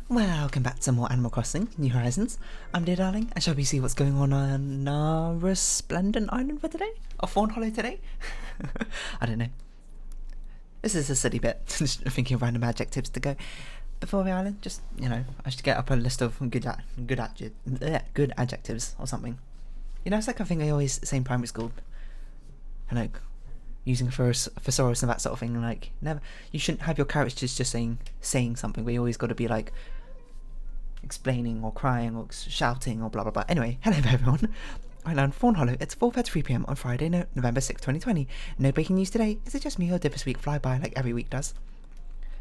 Welcome back to more Animal Crossing New Horizons. I'm Dear Darling, and shall we see what's going on our resplendent island for today? Or Fawnhollow today? I don't know. This is a silly bit, just thinking of random adjectives to go before the island. Just, I should get up a list of good adjectives or something. It's like a thing I always say in primary school. And like, using thesaurus and that sort of thing. Like, never, you shouldn't have your characters just saying something. We always got to be like explaining or crying or shouting or blah blah blah. Anyway, hello everyone. Right now in Fawnhollow, it's 4:33 PM on Friday, November 6th, 2020. No breaking news today. Is it just me or did this week fly by like every week does?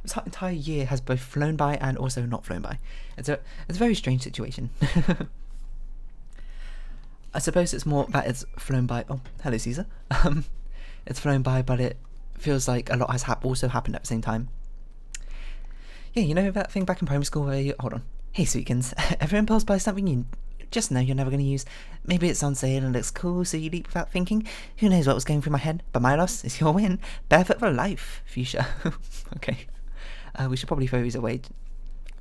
This entire year has both flown by and also not flown by. It's a very strange situation. I suppose it's more that it's flown by. Oh, hello Caesar. It's flown by, but it feels like a lot has also happened at the same time. Yeah, you know that thing back in primary school where you... Hold on. Hey, Sweetkins. Ever impulse buy something you just know you're never going to use? Maybe it's on sale and looks cool, so you leap without thinking? Who knows what was going through my head? But my loss is your win. Barefoot for life, Fuchsia. Okay. We should probably throw these away,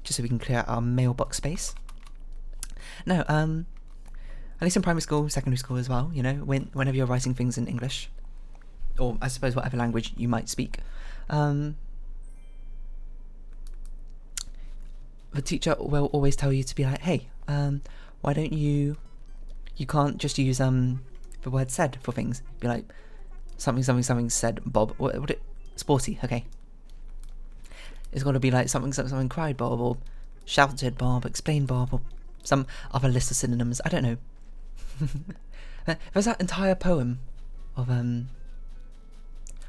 just so we can clear out our mailbox space. No, at least in primary school, secondary school as well, whenever you're writing things in English, or I suppose whatever language you might speak, the teacher will always tell you to be like, hey, why don't you can't just use the word said for things. Be like, something said Bob. What it? Sporty, okay. It's got to be like something cried Bob, or shouted Bob, explained Bob, or some other list of synonyms. I don't know. There's that entire poem of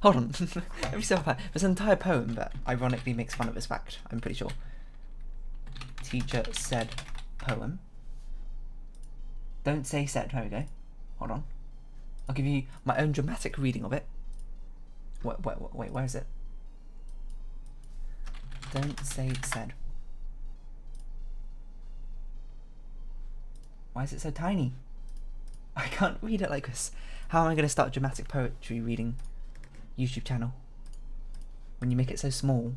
hold on. Let me see if there's an entire poem that ironically makes fun of this fact, I'm pretty sure. Teacher said poem. Don't say said. There we go. Hold on. I'll give you my own dramatic reading of it. Wait, where is it? Don't say said. Why is it so tiny? I can't read it like this. How am I going to start a dramatic poetry reading YouTube channel when you make it so small?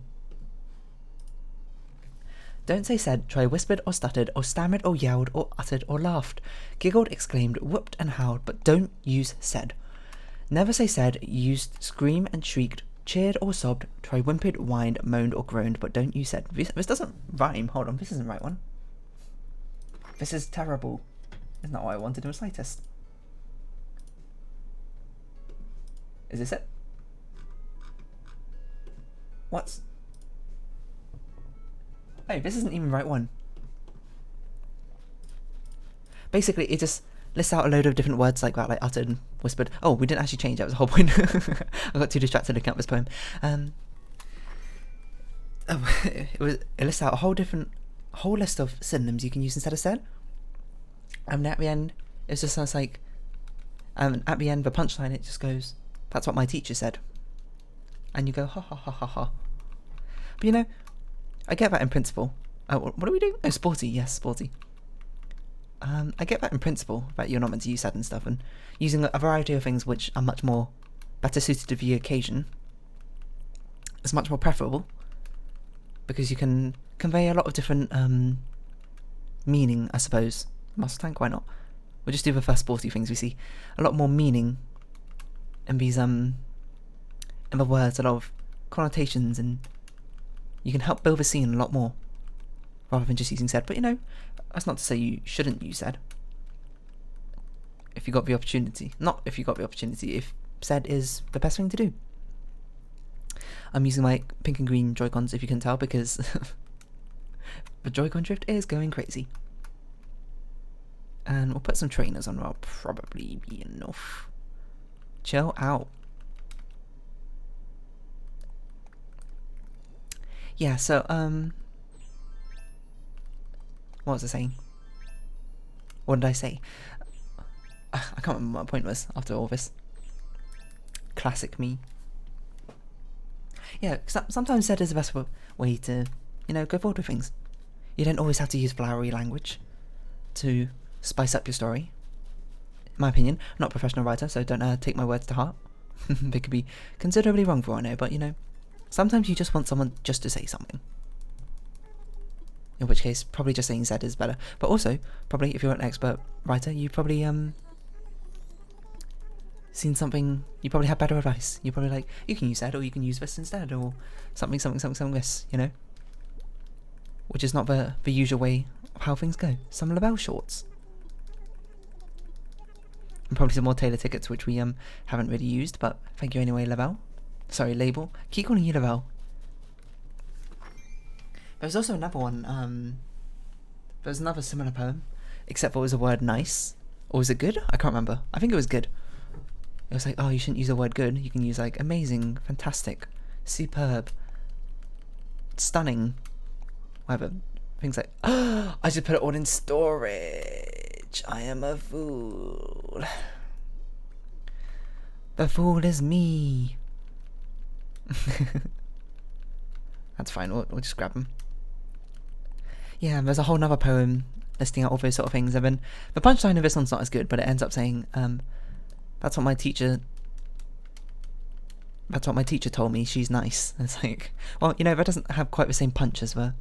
Don't say said, try whispered or stuttered or stammered or yelled or uttered or laughed, giggled, exclaimed, whooped and howled, but don't use said. Never say said, used scream and shrieked, cheered or sobbed, try whimpered, whined, moaned or groaned, but don't use said. This doesn't rhyme. Hold on, this isn't the right one. This is terrible. It's not what I wanted in the slightest. Is this it? What's... Oh, this isn't even the right one. Basically, it just lists out a load of different words like that, like uttered and whispered. Oh, we didn't actually change, that was the whole point. I got too distracted looking at this poem. It lists out a whole list of synonyms you can use instead of said. And at the end, it just sounds like, at the end, the punchline, it just goes, that's what my teacher said. And you go, ha ha ha ha ha. But I get that in principle. What are we doing? Oh, sporty. Yes, sporty. I get that in principle, that you're not meant to use said and stuff, and using a variety of things which are much more better suited to the occasion is much more preferable, because you can convey a lot of different meaning, I suppose. Muscle tank, why not? We'll just do the first sporty things. We see a lot more meaning in these in the words, a lot of connotations, and you can help build the scene a lot more rather than just using said. But that's not to say you shouldn't use said if you got the opportunity. Not if you got the opportunity, if said is the best thing to do. I'm using my pink and green Joy-Cons, if you can tell, because the Joy-Con drift is going crazy. And we'll put some trainers on, that'll probably be enough. Chill out. Yeah, so, what was I saying? What did I say? I can't remember what my point was after all this. Classic me. Yeah, sometimes said is the best way to, go forward with things. You don't always have to use flowery language to spice up your story. In my opinion, I'm not a professional writer, so don't take my words to heart. They could be considerably wrong for all I know, but sometimes you just want someone just to say something. In which case, probably just saying Z is better. But also, probably if you're an expert writer, you probably seen something. You probably have better advice. You probably like, you can use Z or you can use this instead, or something this. You know, which is not the usual way of how things go. Some label shorts. And probably some more Taylor tickets, which we haven't really used, but thank you anyway, Label. Sorry, Label. Keep calling you Label. There's also another one. There's another similar poem, except for it was the word nice. Or was it good? I can't remember. I think it was good. It was like, oh, you shouldn't use the word good. You can use like amazing, fantastic, superb, stunning, whatever. Things like, oh, I should put it all in storage. I am a fool. The fool is me. That's fine, we'll just grab them. Yeah, there's a whole nother poem listing out all those sort of things. And then the punchline of this one's not as good, but it ends up saying, that's what my teacher told me, she's nice. And it's like, well, you know, that doesn't have quite the same punch as the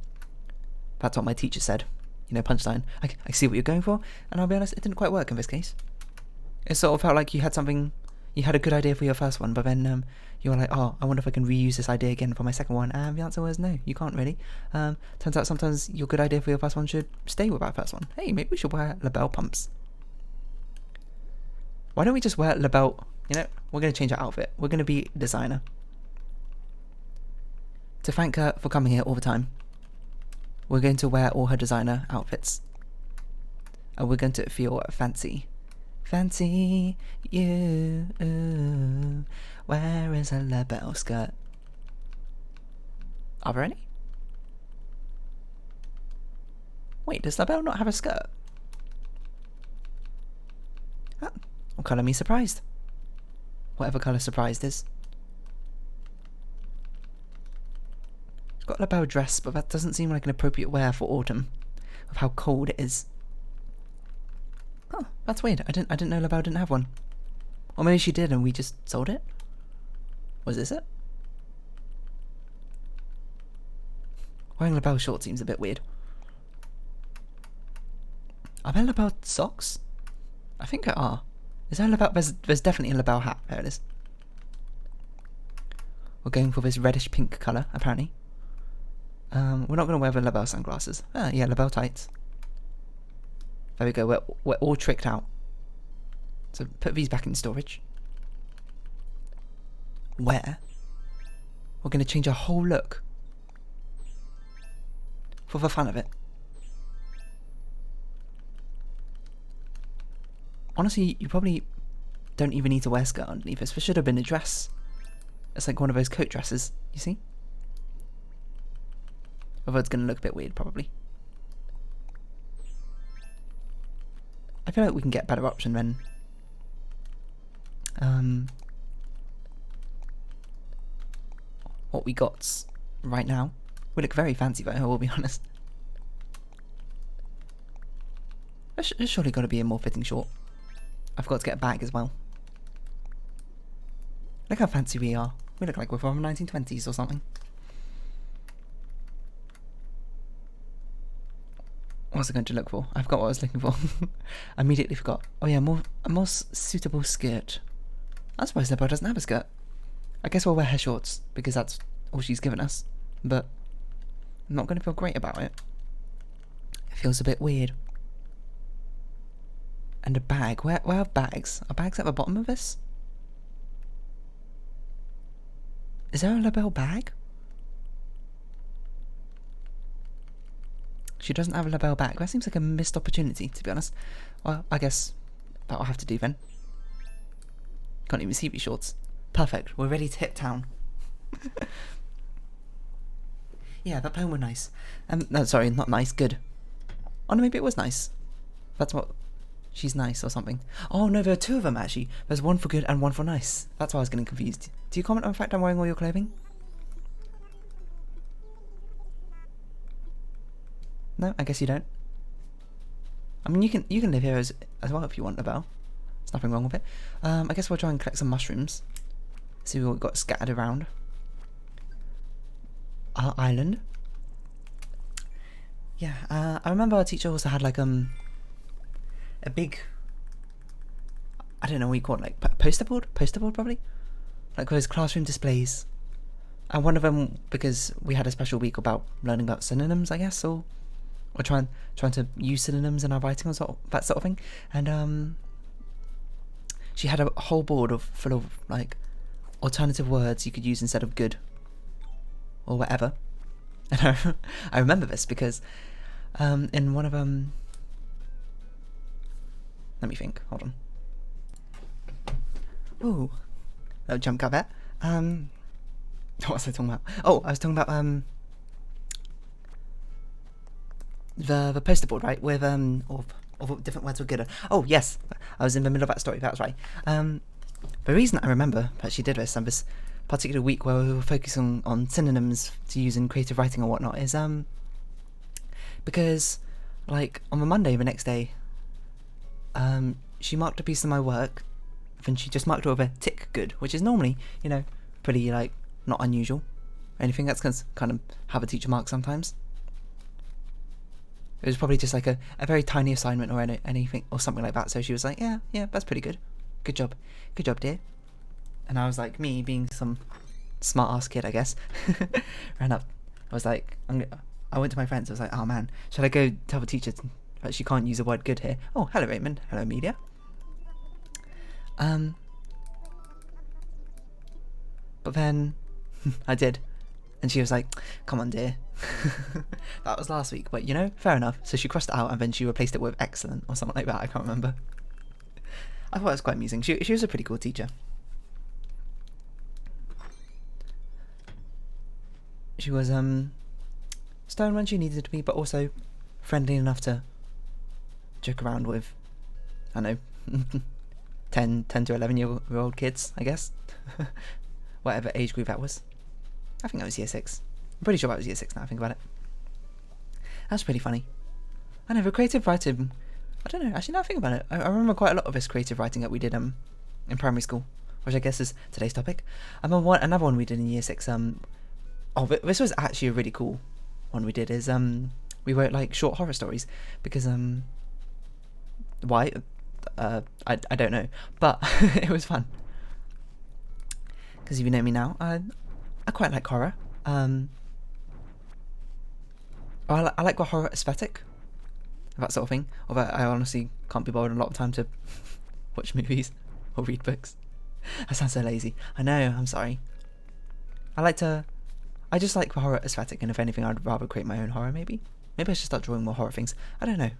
that's what my teacher said, you know, punchline. I see what you're going for, and I'll be honest, it didn't quite work in this case. It sort of felt like you had a good idea for your first one, but then you were like, oh, I wonder if I can reuse this idea again for my second one, and the answer was no, you can't really. Turns out sometimes your good idea for your first one should stay with that first one. Hey, maybe we should wear label pumps. Why don't we just wear label, you know, we're going to change our outfit. We're going to be designer. To thank her for coming here all the time, we're going to wear all her designer outfits. And we're going to feel fancy. Fancy you. Where is a label skirt? Are there any? Wait, does label not have a skirt? Oh, what colour me surprised? Whatever colour surprised is. It's got a label dress, but that doesn't seem like an appropriate wear for autumn, of how cold it is. Oh, that's weird. I didn't know label didn't have one. Or maybe she did and we just sold it? Was this it? Wearing label shorts seems a bit weird. Are there label socks? I think there are. Is there a label? There's definitely a label hat. There it is. We're going for this reddish pink colour, apparently. We're not going to wear the label sunglasses. Yeah, label tights. There we go, we're all tricked out. So put these back in storage. Where? We're going to change our whole look. For the fun of it. Honestly, you probably don't even need to wear a skirt underneath this. This should have been a dress. It's like one of those coat dresses, you see? Although it's going to look a bit weird, probably. I feel like we can get a better option than what we got right now. We look very fancy though, I will be honest. There's surely got to be a more fitting short. I forgot to get a bag as well. Look how fancy we are. We look like we're from the 1920s or something. What was I going to look for? I forgot what I was looking for. I immediately forgot. Oh yeah, a more suitable skirt. I suppose Lepo doesn't have a skirt. I guess we'll wear her shorts, because that's all she's given us. But I'm not going to feel great about it. It feels a bit weird. And a bag. Where are bags? Are bags at the bottom of this? Is there a label bag? She doesn't have a label bag. That seems like a missed opportunity, to be honest. Well, I guess that'll have to do then. Can't even see these shorts. Perfect. We're ready to hit town. Yeah, that poem was nice. No, sorry, not nice. Good. Oh no, maybe it was nice. That's what... She's nice or something. Oh no, there are two of them actually. There's one for good and one for nice. That's why I was getting confused. Do you comment on the fact I'm wearing all your clothing? No, I guess you don't. I mean, you can live here as well if you want, Labelle. There's nothing wrong with it. I guess we'll try and collect some mushrooms. See what we've got scattered around our island. Yeah, I remember our teacher also had like a big, I don't know what you call it, like poster board probably, like those classroom displays. And one of them, because we had a special week about learning about synonyms, I guess, or trying to use synonyms in our writing or that sort of thing. And she had a whole board full of like alternative words you could use instead of good or whatever. And I remember this because in one of let me think. Hold on. Ooh, little jump cut there. What was I talking about? Oh, I was talking about the poster board, right? With of different words were good. Oh yes, I was in the middle of that story. That's right. The reason I remember that she did this on this particular week where we were focusing on synonyms to use in creative writing or whatnot is because like on the Monday the next day, she marked a piece of my work, and she just marked it with a tick good, which is normally, you know, pretty like not unusual or anything. That's kind of how a teacher marks sometimes. It was probably just like a very tiny assignment or anything or something like that. So she was like, yeah, that's pretty good. Good job, dear. And I was like, me being some smart ass kid, I guess, ran up. I was like, I went to my friends. I was like, oh man, should I go tell the teacher that she can't use the word good here? Oh, hello Raymond. Hello Amelia. But then I did, and she was like, come on dear. That was last week, but you know, fair enough. So she crossed it out and then she replaced it with excellent or something like that. I can't remember. I thought it was quite amusing. She was a pretty cool teacher. She was stern when she needed to be, but also friendly enough to joke around with, I don't know, 10 to 11-year-old kids, I guess. Whatever age group that was. I think that was year 6. I'm pretty sure that was year 6 now I think about it. That's pretty funny. I know, the creative writing, I don't know, actually now I think about it, I remember quite a lot of this creative writing that we did in primary school, which I guess is today's topic. Another one we did in year 6, this was actually a really cool one we did, is we wrote like short horror stories, because why? I don't know, but it was fun. Because if you know me now, I quite like horror. I like the horror aesthetic, that sort of thing. Although I honestly can't be bothered a lot of time to watch movies or read books. I sound so lazy. I know, I'm sorry. I just like the horror aesthetic, and if anything, I'd rather create my own horror, maybe. Maybe I should start drawing more horror things. I don't know.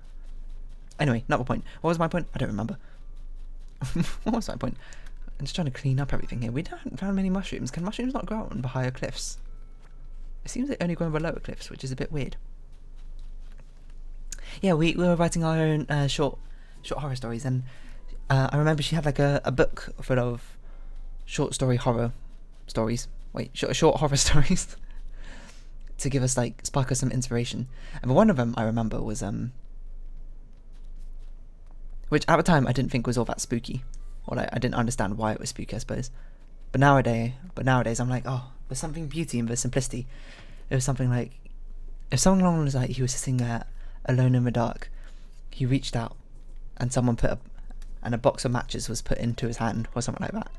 Anyway, not the point. What was my point? I don't remember. What was my point? I'm just trying to clean up everything here. We haven't found many mushrooms. Can mushrooms not grow on the higher cliffs? It seems they only grow on the lower cliffs, which is a bit weird. Yeah, we were writing our own short horror stories, and I remember she had like a book full of short horror stories. Wait, short horror stories to give us like spark us some inspiration. And one of them I remember was which at the time I didn't think was all that spooky. Well, I didn't understand why it was spooky, I suppose. But nowadays I'm like, oh, there's something beauty in the simplicity. It was something like, if someone was like, he was sitting there alone in the dark, he reached out and someone and a box of matches was put into his hand or something like that.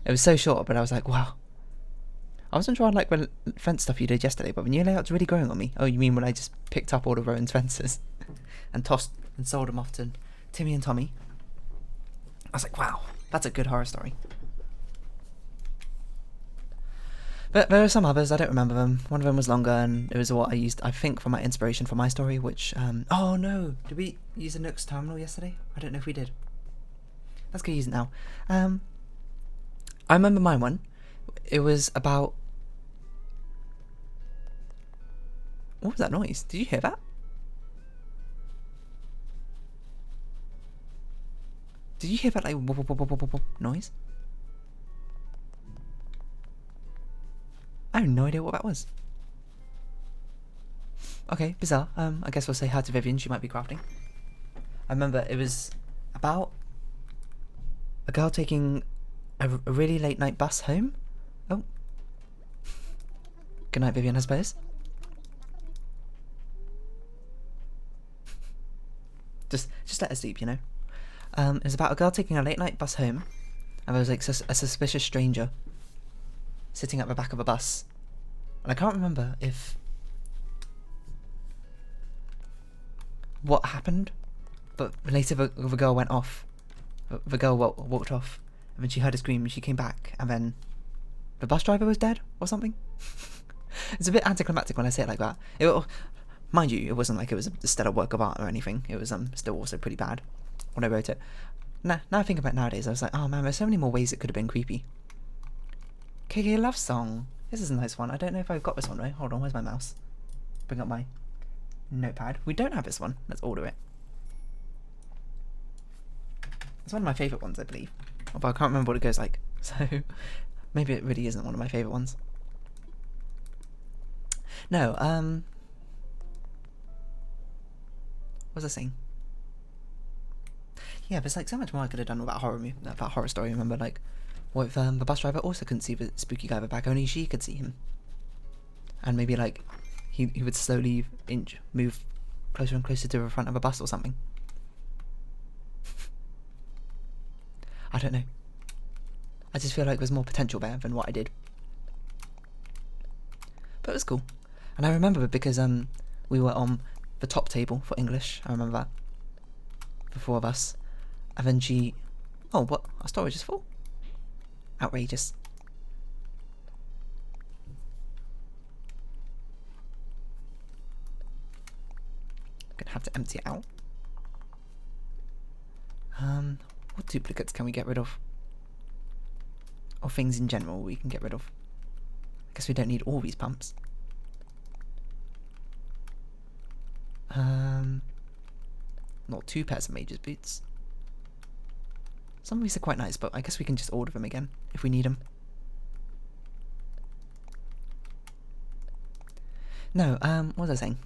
It was so short, but I was like, wow. I wasn't sure I like the fence stuff you did yesterday, but the new layout's really growing on me. Oh, you mean when I just picked up all of Rowan's fences and tossed and sold them off to Timmy and Tommy? I was like, wow, that's a good horror story. But there are some others, I don't remember them. One of them was longer, and it was what I used, I think, for my inspiration for my story, which, oh no, did we use a Nook's terminal yesterday? I don't know if we did. Let's go use it now. I remember my one. It was about... What was that noise? Did you hear that? Did you hear that, like, wop, wop, wop, wop, wop noise? I have no idea what that was. Okay, bizarre. I guess we'll say hi to Vivian, she might be crafting. I remember it was about a girl taking a really late night bus home. Oh. Good night, Vivian, I suppose. Just let her sleep, you know. It was about a girl taking a late night bus home, and there was like a suspicious stranger sitting at the back of a bus, and I can't remember if what happened, but later the girl went off. The girl walked off, and then she heard a scream, and she came back, and then the bus driver was dead or something. It's a bit anticlimactic when I say it like that. Mind you, it wasn't like it was a stellar work of art or anything. It was still also pretty bad when I wrote it. Now I think about it nowadays, I was like, oh man, there's so many more ways it could have been creepy. KK Love Song. This is a nice one. I don't know if I've got this one right. Hold on, where's my mouse? Bring up my notepad. We don't have this one. Let's order it. It's one of my favourite ones, I believe. Although I can't remember what it goes like. So maybe it really isn't one of my favourite ones. No, what was I saying? Yeah, there's like so much more I could have done with that horror story. Remember, like, what if the bus driver also couldn't see the spooky guy at the back, only she could see him, and maybe like he would slowly move closer and closer to the front of a bus or something. I don't know. I just feel like there's more potential there than what I did, but it was cool. And I remember because we were on the top table for English. I remember that. The four of us. And then she... Oh, what? Our storage is full? Outrageous. Gonna have to empty it out. What duplicates can we get rid of? Or things in general we can get rid of? I guess we don't need all these pumps. Not 2 pairs of Major's boots. Some of these are quite nice, but I guess we can just order them again if we need them. No, what was I saying?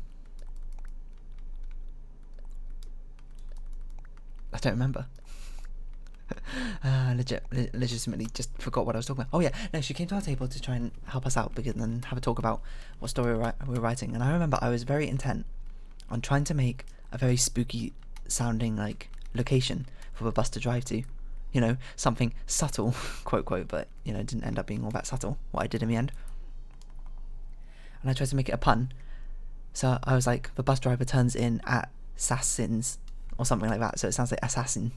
I don't remember. Legitimately just forgot what I was talking about. Oh yeah, no, she came to our table to try and help us out and then have a talk about what story we were writing. And I remember I was very intent on trying to make a very spooky sounding like location for the bus to drive to, you know, something subtle, quote, but you know, it didn't end up being all that subtle what I did in the end. And I tried to make it a pun, so I was like, the bus driver turns in at Sassins or something like that, so it sounds like assassin,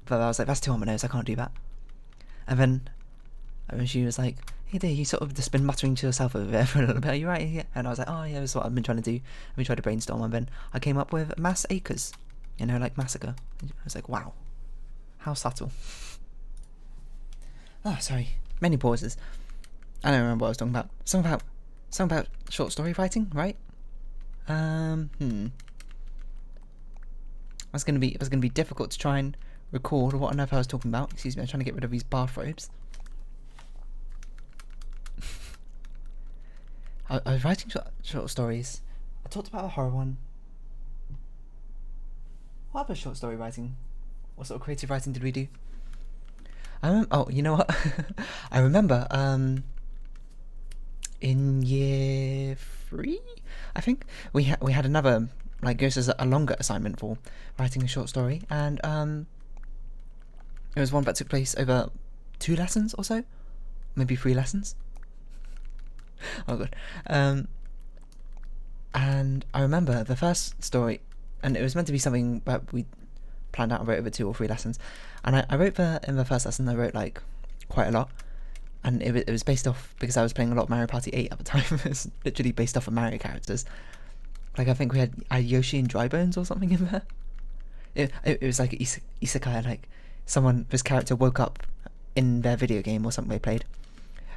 but I was like, that's too on my nose, I can't do that. And then she was like, hey dear, you sort of just been muttering to yourself over there for a little bit, are you right? Yeah. And I was like, oh yeah, that's what I've been trying to do. And we tried to brainstorm, and then I came up with mass acres, you know, like massacre. I was like, wow, how subtle. Oh, sorry, many pauses. I don't remember what I was talking about. Something about short story writing, right? It was gonna be difficult to try and record what on earth I was talking about. Excuse me, I'm trying to get rid of these bathrobes. I was writing short stories. I talked about a horror one. What other short story writing? What sort of creative writing did we do? Oh, you know what? I remember in year 3, I think we had another, like, goes as a longer assignment for writing a short story, and it was one that took place over 2 lessons or so, maybe 3 lessons. Oh god. And I remember the first story, and it was meant to be something that we planned out and wrote over 2 or 3 lessons, and I wrote in the first lesson, I wrote like quite a lot, and it was based off, because I was playing a lot of Mario Party 8 at the time. It was literally based off of Mario characters. Like, I think we had Yoshi and Dry Bones or something in there. It was like isekai, like this character woke up in their video game or something they played.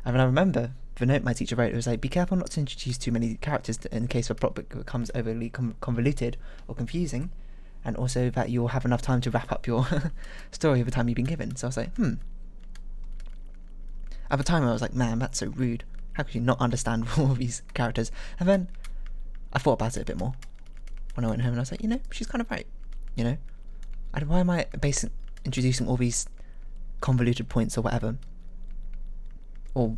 And I remember the note my teacher wrote, it was like, be careful not to introduce too many characters in case the plot becomes overly convoluted or confusing, and also that you'll have enough time to wrap up your story over the time you've been given. So I was like, At the time I was like, man, that's so rude. How could you not understand all of these characters? And then I thought about it a bit more when I went home, and I was like, you know, she's kind of right. You know, why am I introducing all these convoluted points or whatever, or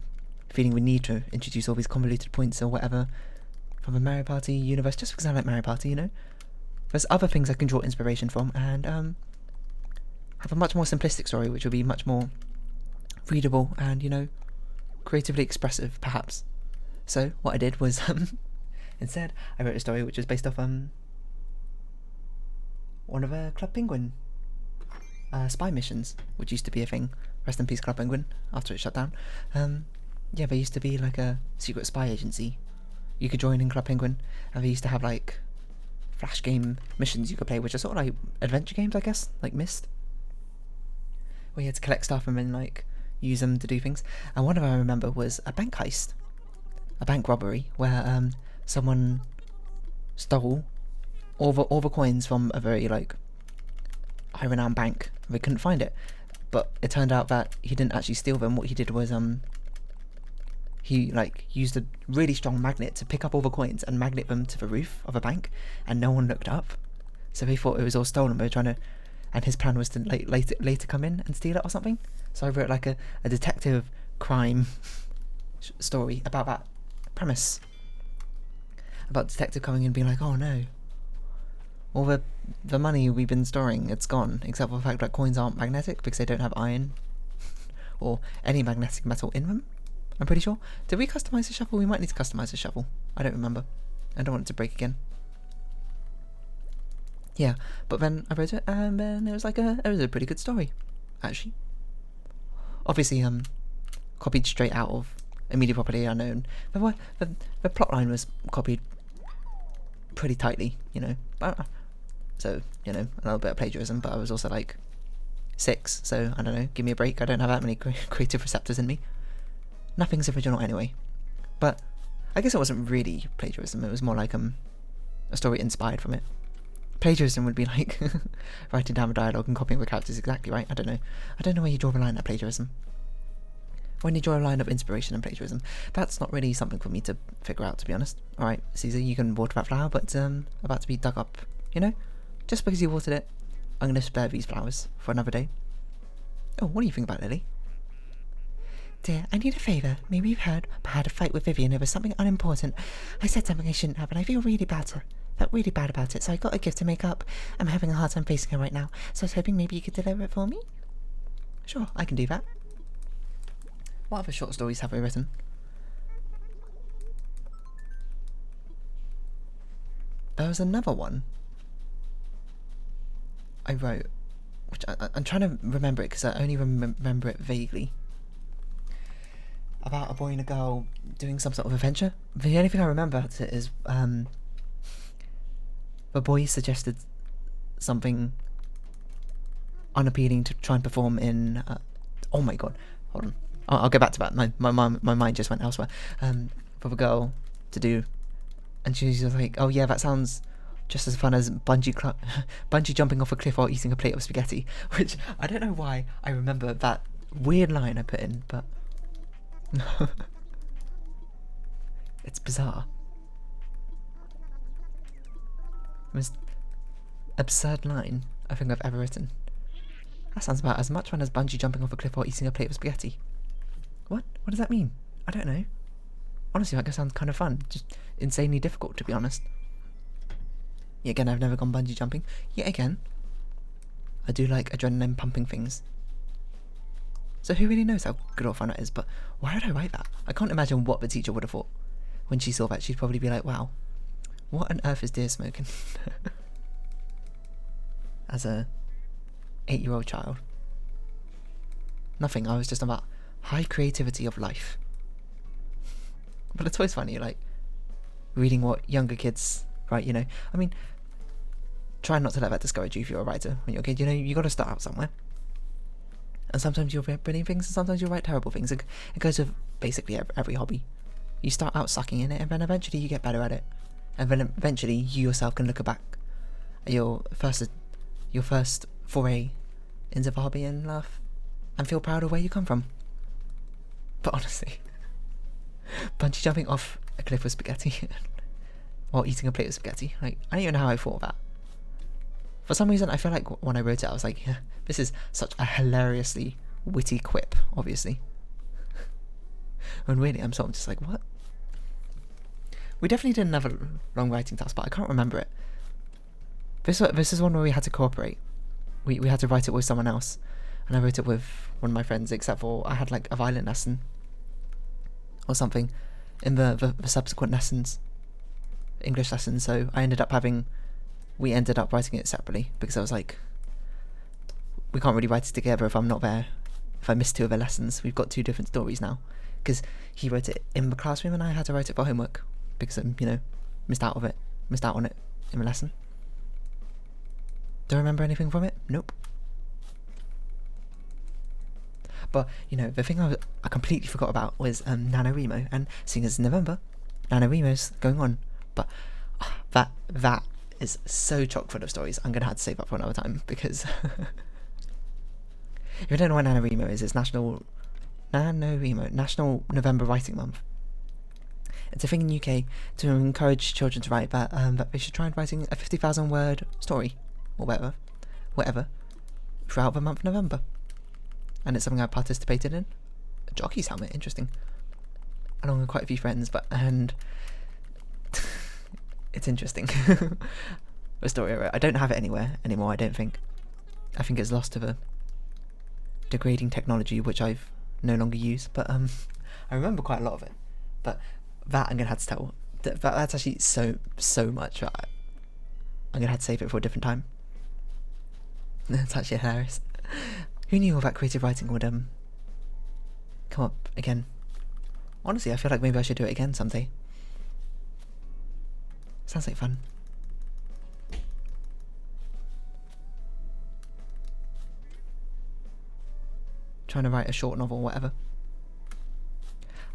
feeling we need to introduce all these convoluted points or whatever from the Mario Party universe just because I like Mario Party, you know? there's other things I can draw inspiration from, and have a much more simplistic story, which will be much more readable and, you know, creatively expressive, perhaps. So what I did was instead I wrote a story which was based off one of Club Penguin spy missions, which used to be a thing. Rest in peace, Club Penguin, after it shut down. Yeah, there used to be like a secret spy agency you could join in Club Penguin, and they used to have like flash game missions you could play, which are sort of like adventure games, I guess, like Myst, where you had to collect stuff and then like use them to do things. And one of them I remember was a bank heist, a bank robbery, where someone stole all the coins from a very like high renowned bank. They couldn't find it, but it turned out that he didn't actually steal them. What he did was he like used a really strong magnet to pick up all the coins and magnet them to the roof of a bank, and no one looked up, so they thought it was all stolen. They were trying to, and his plan was to later come in and steal it or something. So I wrote like a detective crime story about that premise, about detective coming in and being like, oh no, all the money we've been storing, it's gone, except for the fact that coins aren't magnetic because they don't have iron or any magnetic metal in them, I'm pretty sure. Did we customize the shovel? We might need to customize the shovel. I don't remember. I don't want it to break again. Yeah, but then I wrote it, and then it was a pretty good story, actually. Obviously, copied straight out of a media property unknown. The plotline was copied pretty tightly, you know. So, you know, a little bit of plagiarism, but I was also like 6, so I don't know, give me a break. I don't have that many creative receptors in me. Nothing's original anyway. But I guess it wasn't really plagiarism, it was more like a story inspired from it. Plagiarism would be like writing down the dialogue and copying the characters exactly, right? I don't know where you draw the line at plagiarism. When you draw a line of inspiration and plagiarism, that's not really something for me to figure out, to be honest. Alright, Caesar, you can water that flower, but it's about to be dug up, you know? Just because you watered it, I'm going to spare these flowers for another day. Oh, what do you think about Lily? Dear, I need a favour. Maybe you've heard, but I had a fight with Vivian over something unimportant. I said something I shouldn't have, and I feel really bad about it, so I got a gift to make up. I'm having a hard time facing her right now, so I was hoping maybe you could deliver it for me? Sure, I can do that. What other short stories have I written? There was another one I wrote, which I'm trying to remember it because I only remember it vaguely. About a boy and a girl doing some sort of adventure. The only thing I remember about it is the boy suggested something unappealing to try and perform in. Oh my god! Hold on, I'll get back to that. My mind just went elsewhere. For the girl to do, and she was just like, "Oh yeah, that sounds just as fun as bungee jumping off a cliff while eating a plate of spaghetti." Which I don't know why I remember that weird line I put in, but it's bizarre. The most absurd line I think I've ever written. That sounds about as much fun as bungee jumping off a cliff while eating a plate of spaghetti. What? What does that mean? I don't know. Honestly, that sounds kind of fun. Just insanely difficult, to be honest. Yet again, I've never gone bungee jumping. Yet again, I do like adrenaline pumping things. So who really knows how good or fun it is, but why did I write that? I can't imagine what the teacher would have thought. When she saw that, she'd probably be like, wow, what on earth is Deer smoking? As a 8-year-old child. Nothing, I was just about high creativity of life. But it's always funny, like, reading what younger kids write, you know. I mean, try not to let that discourage you if you're a writer when you're a kid. You know, you got to start out somewhere. And sometimes you'll write brilliant things, and sometimes you'll write terrible things. It goes with basically every hobby. You start out sucking in it, and then eventually you get better at it. And then eventually you yourself can look back at your first foray into the hobby and laugh and feel proud of where you come from. But honestly, bungee jumping off a cliff with spaghetti while eating a plate of spaghetti, like, I don't even know how I thought of that. For some reason, I feel like when I wrote it, I was like, yeah, this is such a hilariously witty quip, obviously. When really, I'm sort of just like, what? We definitely did another long writing task, but I can't remember it. This is one where we had to cooperate. We had to write it with someone else, and I wrote it with one of my friends, except for I had like a violin lesson or something in the subsequent lessons, English lessons, so we ended up writing it separately, because I was like, we can't really write it together if I'm not there. If I miss 2 of the lessons, we've got 2 different stories now, because he wrote it in the classroom and I had to write it for homework, because missed out on it in the lesson. Do I remember anything from it? Nope. But, the thing I completely forgot about was NaNoWriMo, and seeing as November, NaNoWriMo's going on. But that is so chock full of stories, I'm going to have to save up for another time, because if you don't know what NaNoWriMo is, it's National November Writing Month. It's a thing in UK to encourage children to write that they should try writing a 50,000 word story, or whatever, throughout the month of November. And it's something I participated in. A jockey's helmet, interesting. Along with quite a few friends, and it's interesting. The story I wrote. I don't have it anywhere anymore, I don't think. I think it's lost to the degrading technology, which I've no longer used, but I remember quite a lot of it. But that I'm going to have to tell. That's actually so much. I'm going to have to save it for a different time. That's actually hilarious. Who knew all that creative writing would come up again? Honestly, I feel like maybe I should do it again someday. Sounds like fun. Trying to write a short novel or whatever.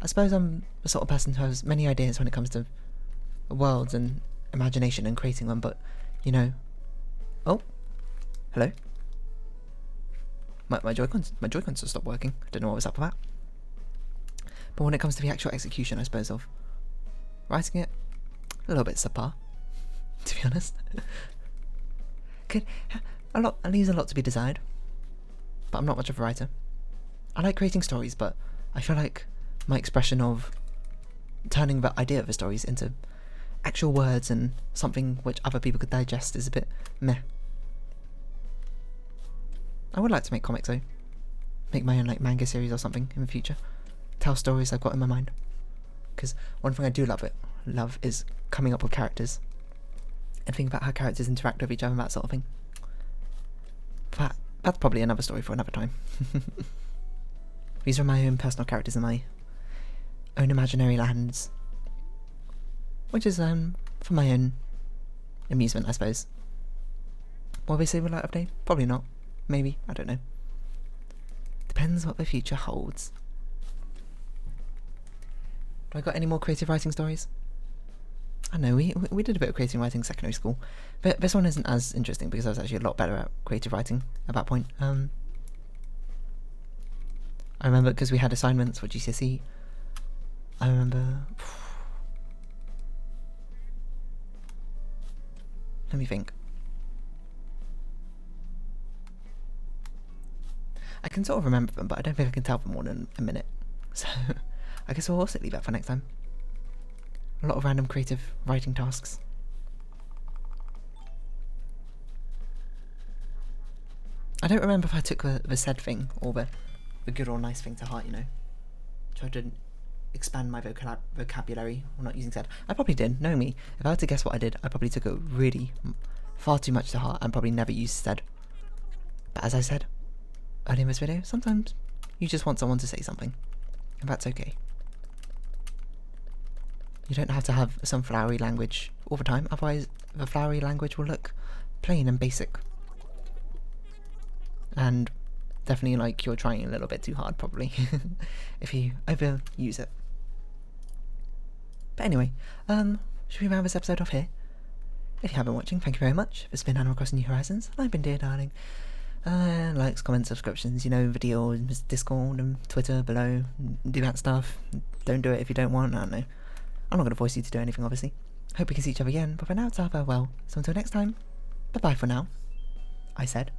I suppose I'm the sort of person who has many ideas when it comes to worlds and imagination and creating them, but oh, hello. My Joy-Cons have stopped working. I don't know what was up with that. But when it comes to the actual execution, I suppose, of writing it, a little bit subpar, to be honest. It leaves a lot to be desired. But I'm not much of a writer. I like creating stories, but I feel like my expression of turning the idea of the stories into actual words and something which other people could digest is a bit meh. I would like to make comics though. Make my own manga series or something in the future. Tell stories I've got in my mind. Because one thing I do love is coming up with characters. And thinking about how characters interact with each other and that sort of thing. But that's probably another story for another time. These are my own personal characters in my own imaginary lands. Which is for my own amusement, I suppose. Will they see the light of day? Probably not. Maybe, I don't know. Depends what the future holds. Do I got any more creative writing stories? I know, we did a bit of creative writing in secondary school. But this one isn't as interesting because I was actually a lot better at creative writing at that point. I remember because we had assignments for GCSE. I remember... Let me think. I can sort of remember them, but I don't think I can tell them more than a minute. So, I guess we'll also leave that for next time. A lot of random creative writing tasks. I don't remember if I took the said thing, or the good or nice thing to heart, Tried to expand my vocabulary, or not using said. I probably did, knowing me. If I had to guess what I did, I probably took it really far too much to heart and probably never used said. But as I said earlier in this video, sometimes you just want someone to say something, and that's okay. You don't have to have some flowery language all the time, otherwise the flowery language will look plain and basic. And definitely like you're trying a little bit too hard, probably, if you overuse it. But anyway, should we round this episode off here? If you have been watching, thank you very much. This has been Animal Crossing New Horizons, and I've been Dear Darling. Likes, comments, subscriptions, videos, Discord and Twitter below. Do that stuff. Don't do it if you don't want. I don't know. I'm not going to force you to do anything, obviously. Hope we can see each other again, but for now it's our farewell. So until next time, bye-bye for now. I said.